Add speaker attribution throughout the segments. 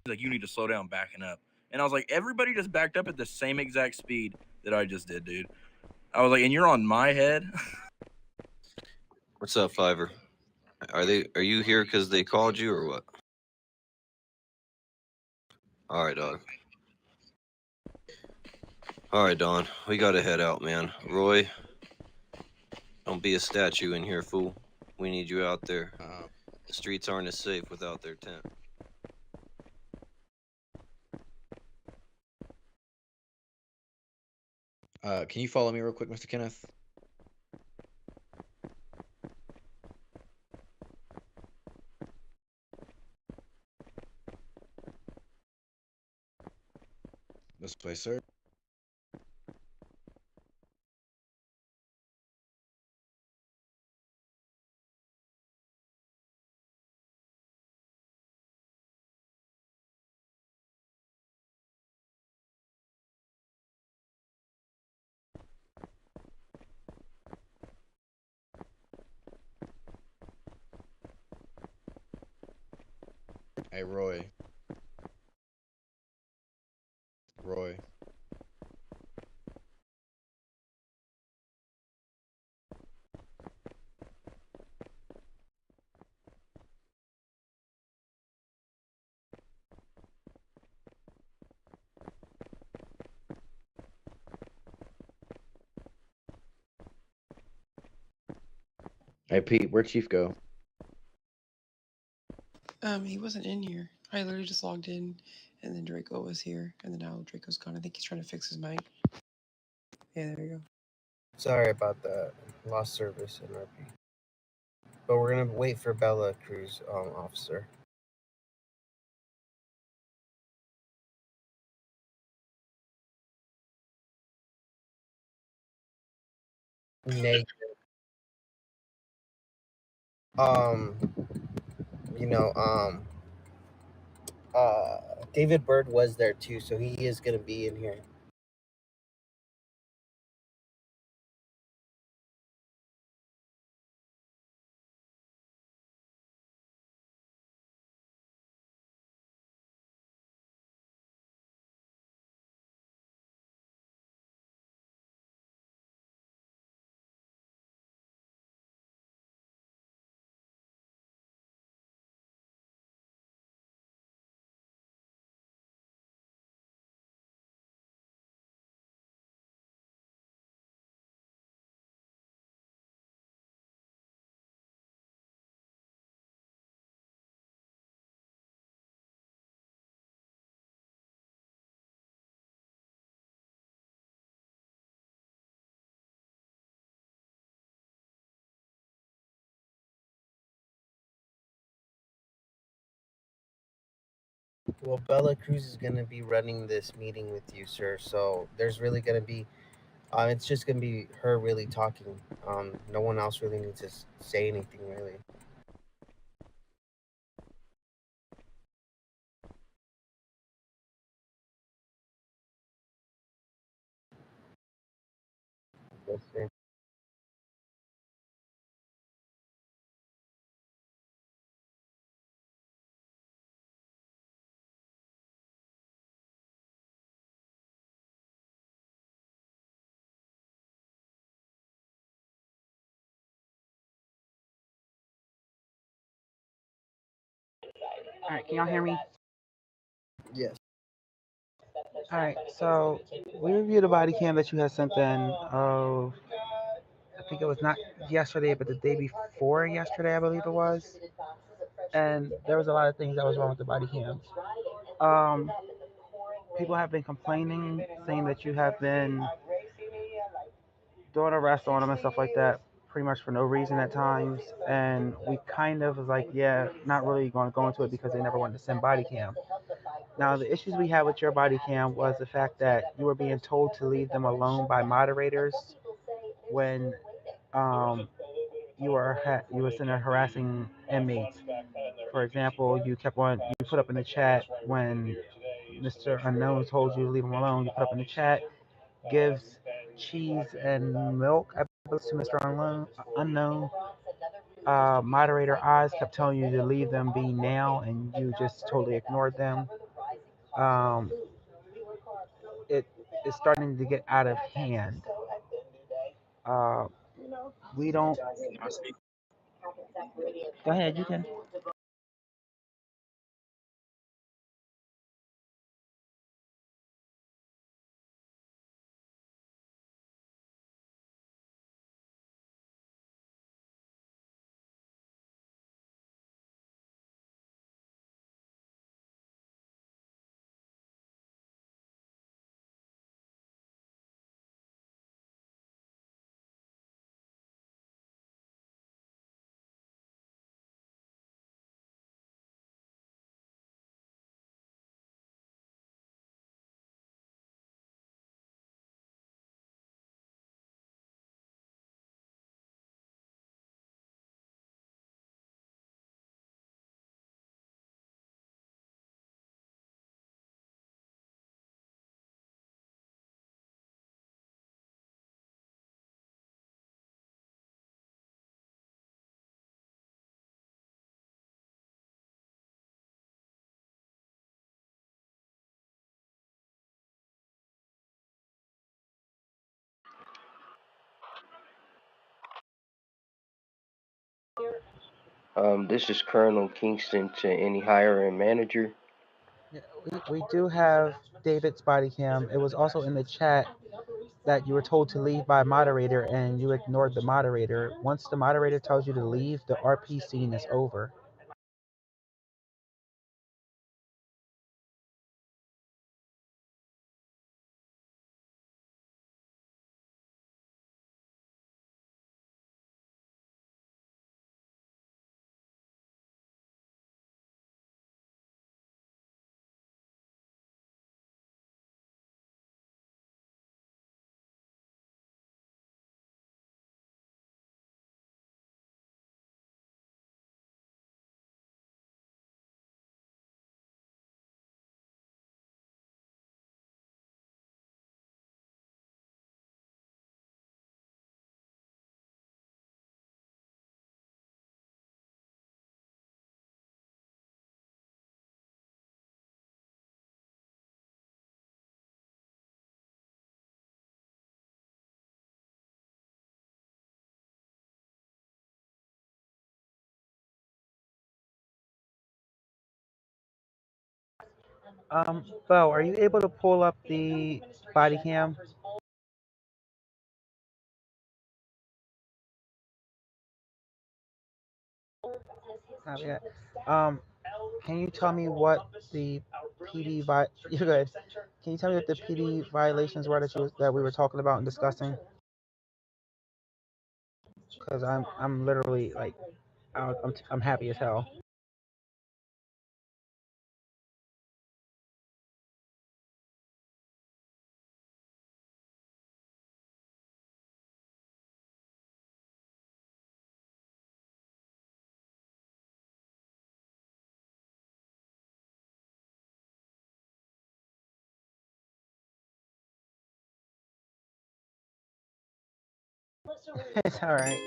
Speaker 1: He's like, you need to slow down backing up. And I was like, everybody just backed up at the same exact speed that I just did, dude. I was like, and you're on my head.
Speaker 2: What's up, Fiverr? Are you here because they called you or what? All right, dog. All right, Don. We gotta head out, man. Roy, don't be a statue in here, fool. We need you out there. The streets aren't as safe without their tent.
Speaker 3: Can you follow me real quick, Mr. Kenneth? This way, sir. Hey, Roy. Roy. Hey, Pete, where'd Chief go?
Speaker 4: He wasn't in here. I literally just logged in, and then Draco was here, and then now Draco's gone. I think he's trying to fix his mic. Yeah, there you go.
Speaker 5: Sorry about that. Lost service in RP. But we're gonna wait for Bella Cruz, officer. Negative. Um, you know, David Bird was there too, so he is gonna be in here. Well, Bella Cruz is gonna be running this meeting with you, sir. So there's really gonna be, it's just gonna be her really talking. No one else really needs to say anything really. Yes, sir.
Speaker 6: All right, can y'all hear me?
Speaker 5: Yes.
Speaker 6: All right, so we reviewed the body cam that you had sent in of, I think it was not yesterday, but the day before yesterday, I believe it was. And there was a lot of things that was wrong with the body cams. Um, People have been complaining, saying that you have been doing arrests on them and stuff like that, pretty much for no reason at times. And we kind of was like, yeah, not really going to go into it because they never wanted to send body cam. Now, the issues we had with your body cam was the fact that you were being told to leave them alone by moderators when you were sitting there harassing inmates. For example, you put up in the chat when Mr. Unknown told you to leave him alone. You put up in the chat, gives cheese and milk, I believe, to Mr. Unknown. Moderator Oz kept telling you to leave them be now, and you just totally ignored them. um, it is starting to get out of hand. Uh, we don't.
Speaker 1: Can I speak?
Speaker 6: Go ahead, you can.
Speaker 5: This is Colonel Kingston to any hiring manager.
Speaker 6: Yeah, we do have David's body cam. It was also in the chat that you were told to leave by moderator and you ignored the moderator. Once the moderator tells you to leave, the RP scene is over. Bo, are you able to pull up the body cam? Not yet. Can you tell me what the PD you're good. Can you tell me what the PD violations were that we were talking about and discussing? Because I'm literally like I'm happy as hell. It's all right.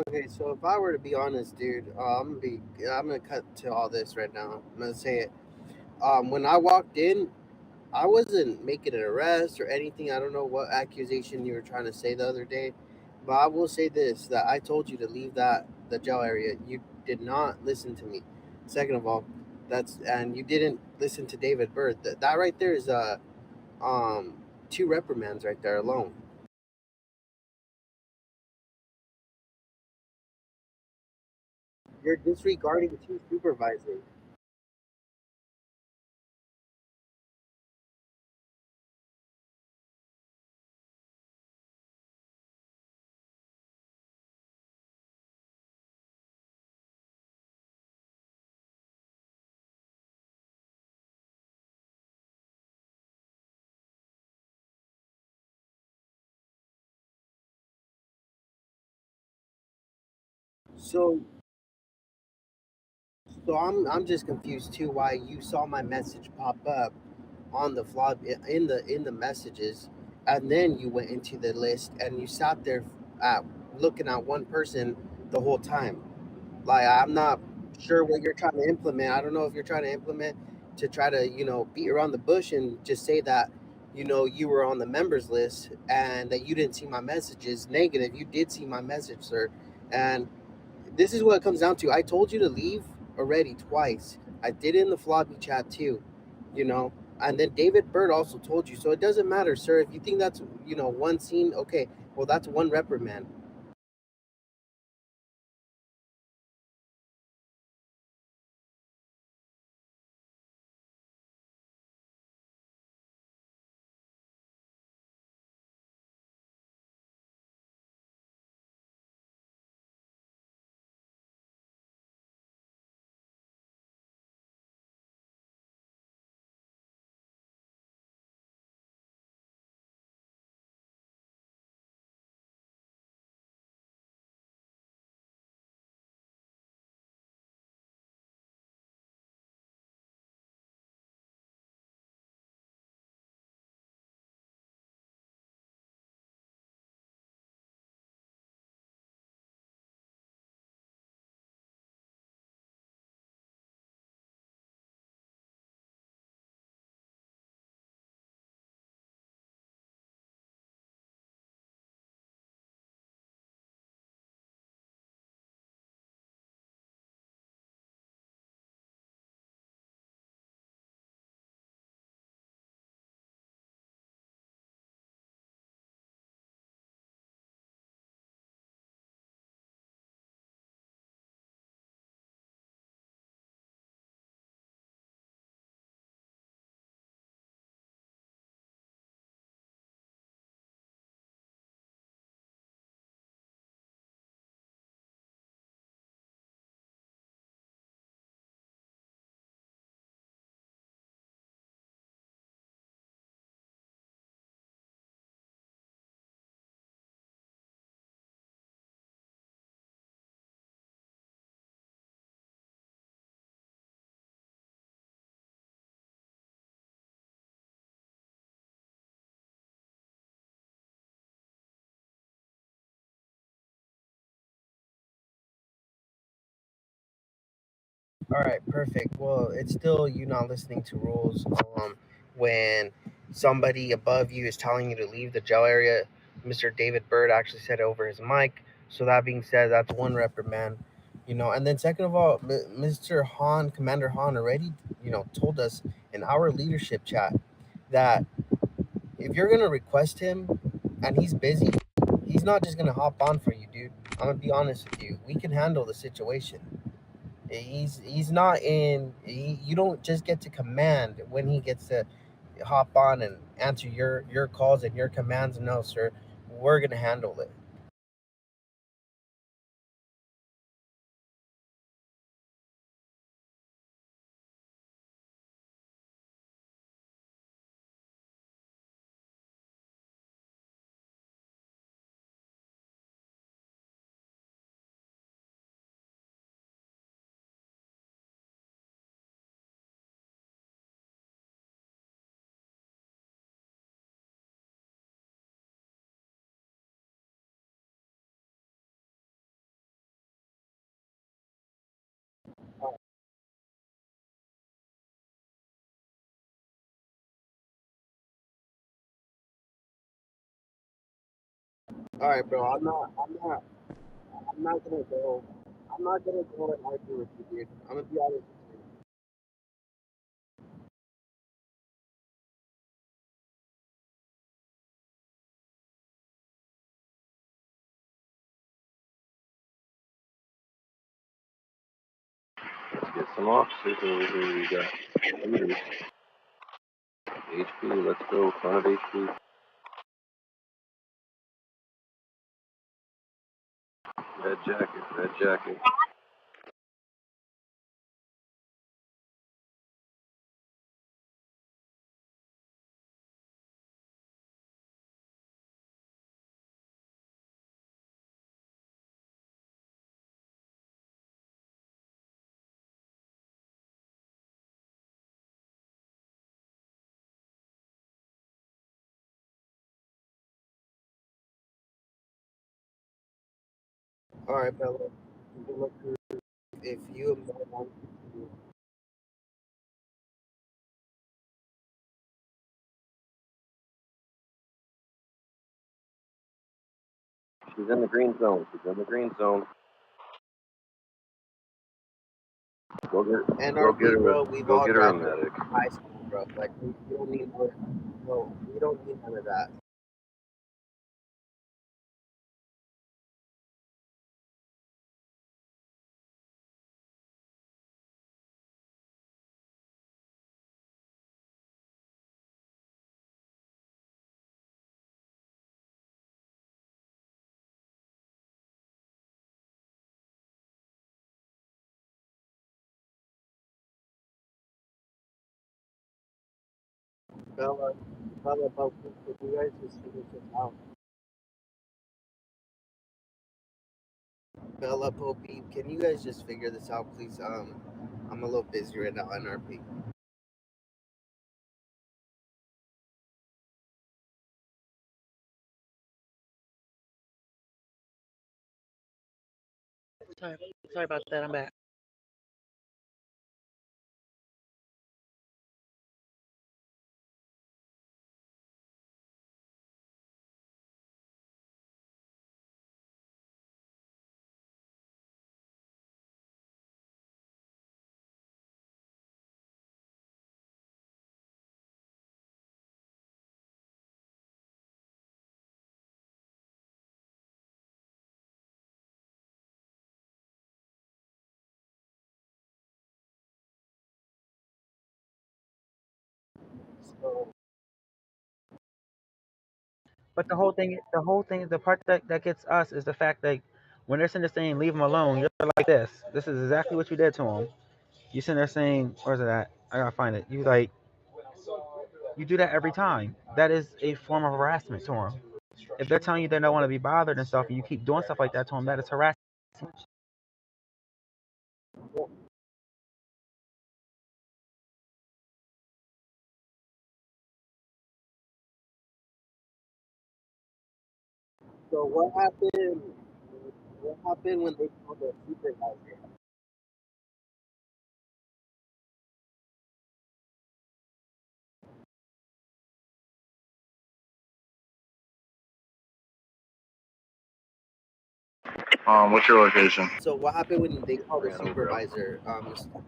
Speaker 5: Okay, so if I were to be honest, dude, I'm gonna cut to all this right now. I'm gonna say it. When I walked in, I wasn't making an arrest or anything. I don't know what accusation you were trying to say the other day, but I will say this: that I told you to leave the jail area. You did not listen to me. Second of all, and you didn't listen to David Bird. That right there is um two reprimands right there alone. You're disregarding two supervisors. So I'm just confused too why you saw my message pop up on the vlog in the messages, and then you went into the list and you sat there at looking at one person the whole time. Like, I'm not sure what you're trying to implement. I don't know if you're trying to implement to try to, beat around the bush and just say that, you were on the members list and that you didn't see my messages. Negative, you did see my message, sir. And this is what it comes down to. I told you to leave already twice. I did it in the floppy chat too, you know. And then David Bird also told you. So it doesn't matter, sir. If you think that's, one scene, okay, well, that's one reprimand. All right, perfect. Well, it's still you not listening to rules. When somebody above you is telling you to leave the jail area, Mr. David Bird actually said it over his mic. So that being said, that's one reprimand. And then second of all, Mr. Han, Commander Han, already told us in our leadership chat that if you're gonna request him and he's busy, he's not just gonna hop on for you, dude. I'm gonna be honest with you. We can handle the situation. He's not in. You don't just get to command when he gets to hop on and answer your calls and your commands. No, sir, we're gonna handle it. All right, bro. I'm not gonna go. I'm not gonna go and argue with you, dude. I'm gonna be honest with you.
Speaker 2: Let's get some officers over here. We got leaders. HP, let's go. Front of HP. Red jacket, red jacket.
Speaker 5: All right, Bella. Look, if you and Bella want to,
Speaker 2: She's in the green zone. She's in the green zone. Go get
Speaker 5: NRP, bro, we've
Speaker 2: go
Speaker 5: all
Speaker 2: get her a
Speaker 5: graduated
Speaker 2: medic.
Speaker 5: from high school, bro. Like, we don't need no, we don't need none of that. Bella, Bella, but can you guys just figure this out? Bella, Popey, can you guys just figure this out, please? I'm a little busy right now, NRP.
Speaker 6: Sorry about that. I'm back.
Speaker 5: So,
Speaker 6: But the part that gets us is the fact that when they're sitting there saying leave him alone, you're like this. This is exactly what you did to him. You sitting there saying, where's it at? I gotta find it. You do that every time. That is a form of harassment to him. If they're telling you they don't want to be bothered and stuff, and you keep doing stuff like that to them, that is harassment.
Speaker 5: so what happened? What happened when they called the supervisor?
Speaker 1: What's your location?
Speaker 5: So what happened when they called the
Speaker 2: Ran over him.
Speaker 5: supervisor,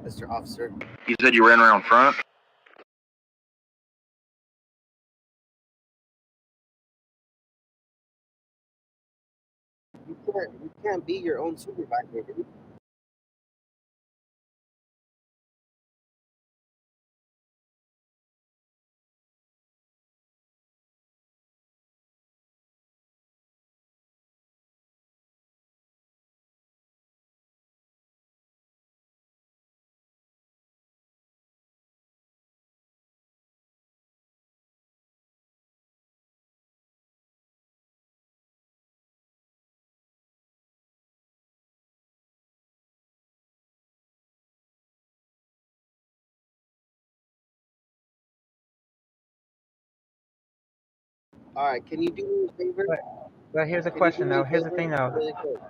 Speaker 5: Mr. Officer?
Speaker 1: You said you ran around front.
Speaker 5: You can't be your own supervisor, dude. All right, can you do me a favor?
Speaker 6: But here's a
Speaker 5: Can you do
Speaker 6: question
Speaker 5: me
Speaker 6: now.
Speaker 5: a
Speaker 6: Here's the
Speaker 5: favor,
Speaker 6: thing now.
Speaker 5: really quick?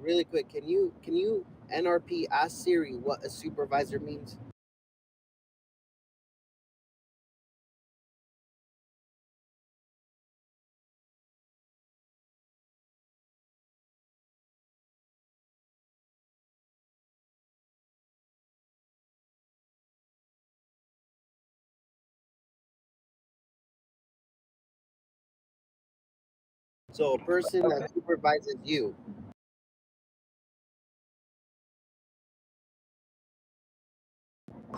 Speaker 5: Really quick, can you NRP ask Siri what a supervisor means? So a person that supervises you.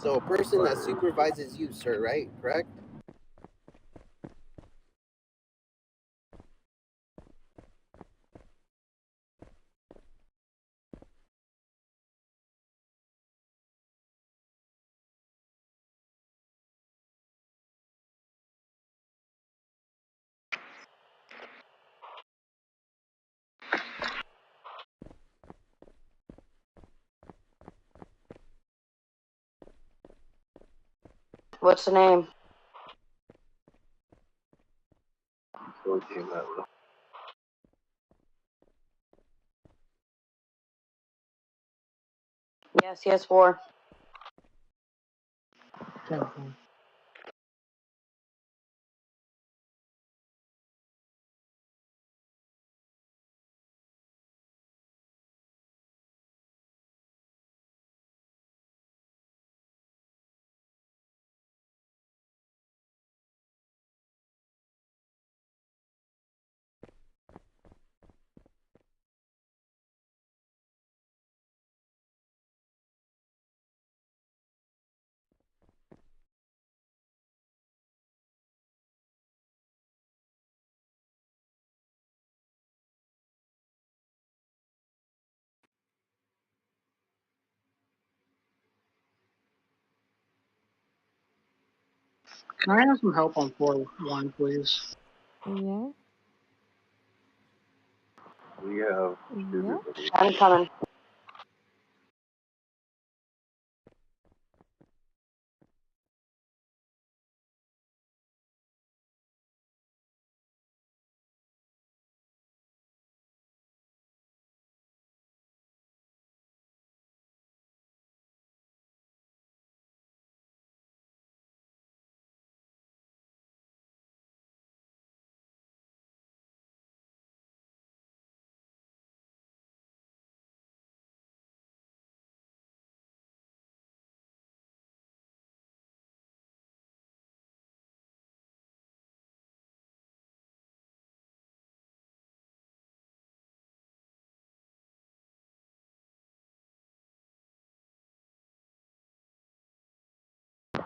Speaker 5: So a person that supervises you, sir, right? Correct?
Speaker 7: What's the name?
Speaker 2: So team that
Speaker 7: Yes, CS4.
Speaker 8: 10-4. Can I have some help on floor 1, please?
Speaker 9: Yeah.
Speaker 2: We have
Speaker 9: Yeah.
Speaker 7: I'm coming.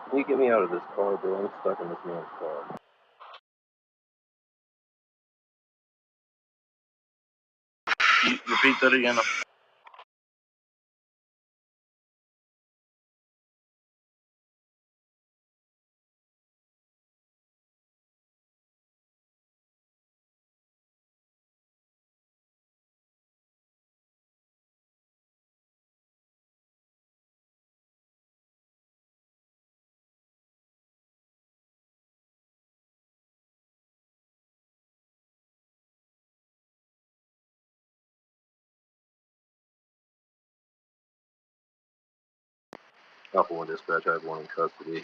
Speaker 2: Can you get me out of this car, bro? I'm stuck in this man's car.
Speaker 1: Repeat that again.
Speaker 2: Alpha 1 dispatch, I have one in custody.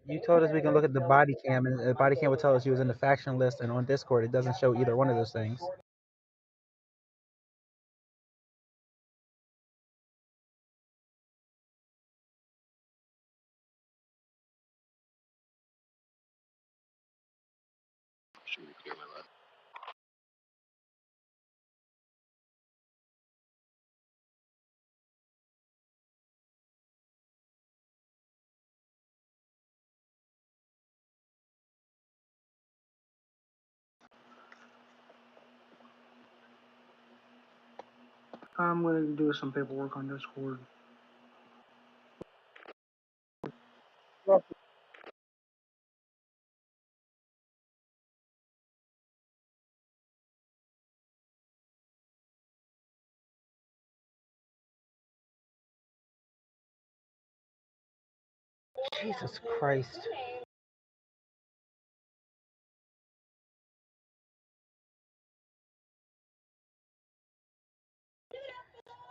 Speaker 6: You told us we can look at the body cam, and the body cam would tell us you was in the faction list, and on Discord it doesn't show either one of those things.
Speaker 2: Should be clear my left.
Speaker 8: I'm going to do some paperwork on Discord.
Speaker 6: Jesus Christ.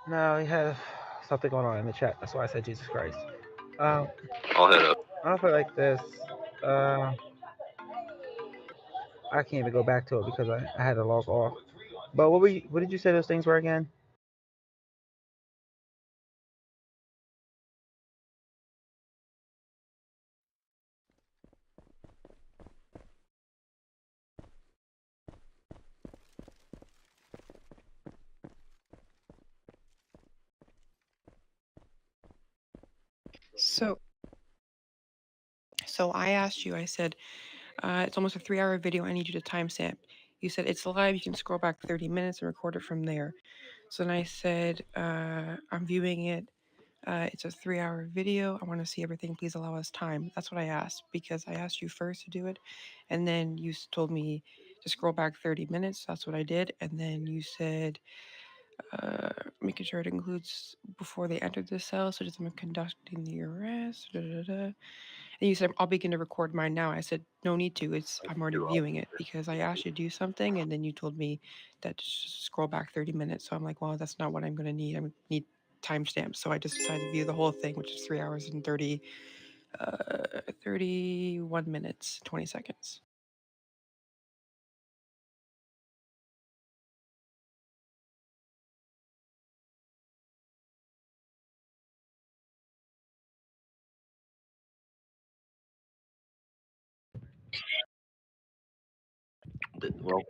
Speaker 6: No, he had something going on in the chat. That's why I said Jesus Christ.
Speaker 2: I'll head up.
Speaker 6: I'll put it like this. I can't even go back to it because I had to log off. But what did you say those things were again?
Speaker 4: So I asked you, I said, it's almost a 3-hour video. I need you to timestamp. You said it's live. You can scroll back 30 minutes and record it from there. So then I said, I'm viewing it. It's a 3-hour video. I want to see everything. Please allow us time. That's what I asked because I asked you first to do it. And then you told me to scroll back 30 minutes. That's what I did. And then you said, making sure it includes before they entered the cell, such as them conducting the arrest. Da, da, da. And you said, I'll begin to record mine now. I said, no need to. I'm already viewing it because I asked you to do something and then you told me that to scroll back 30 minutes. So I'm like, well, that's not what I'm going to need. I need timestamps. So I just decided to view the whole thing, which is 3 hours and 31 minutes, 20 seconds.
Speaker 2: Well,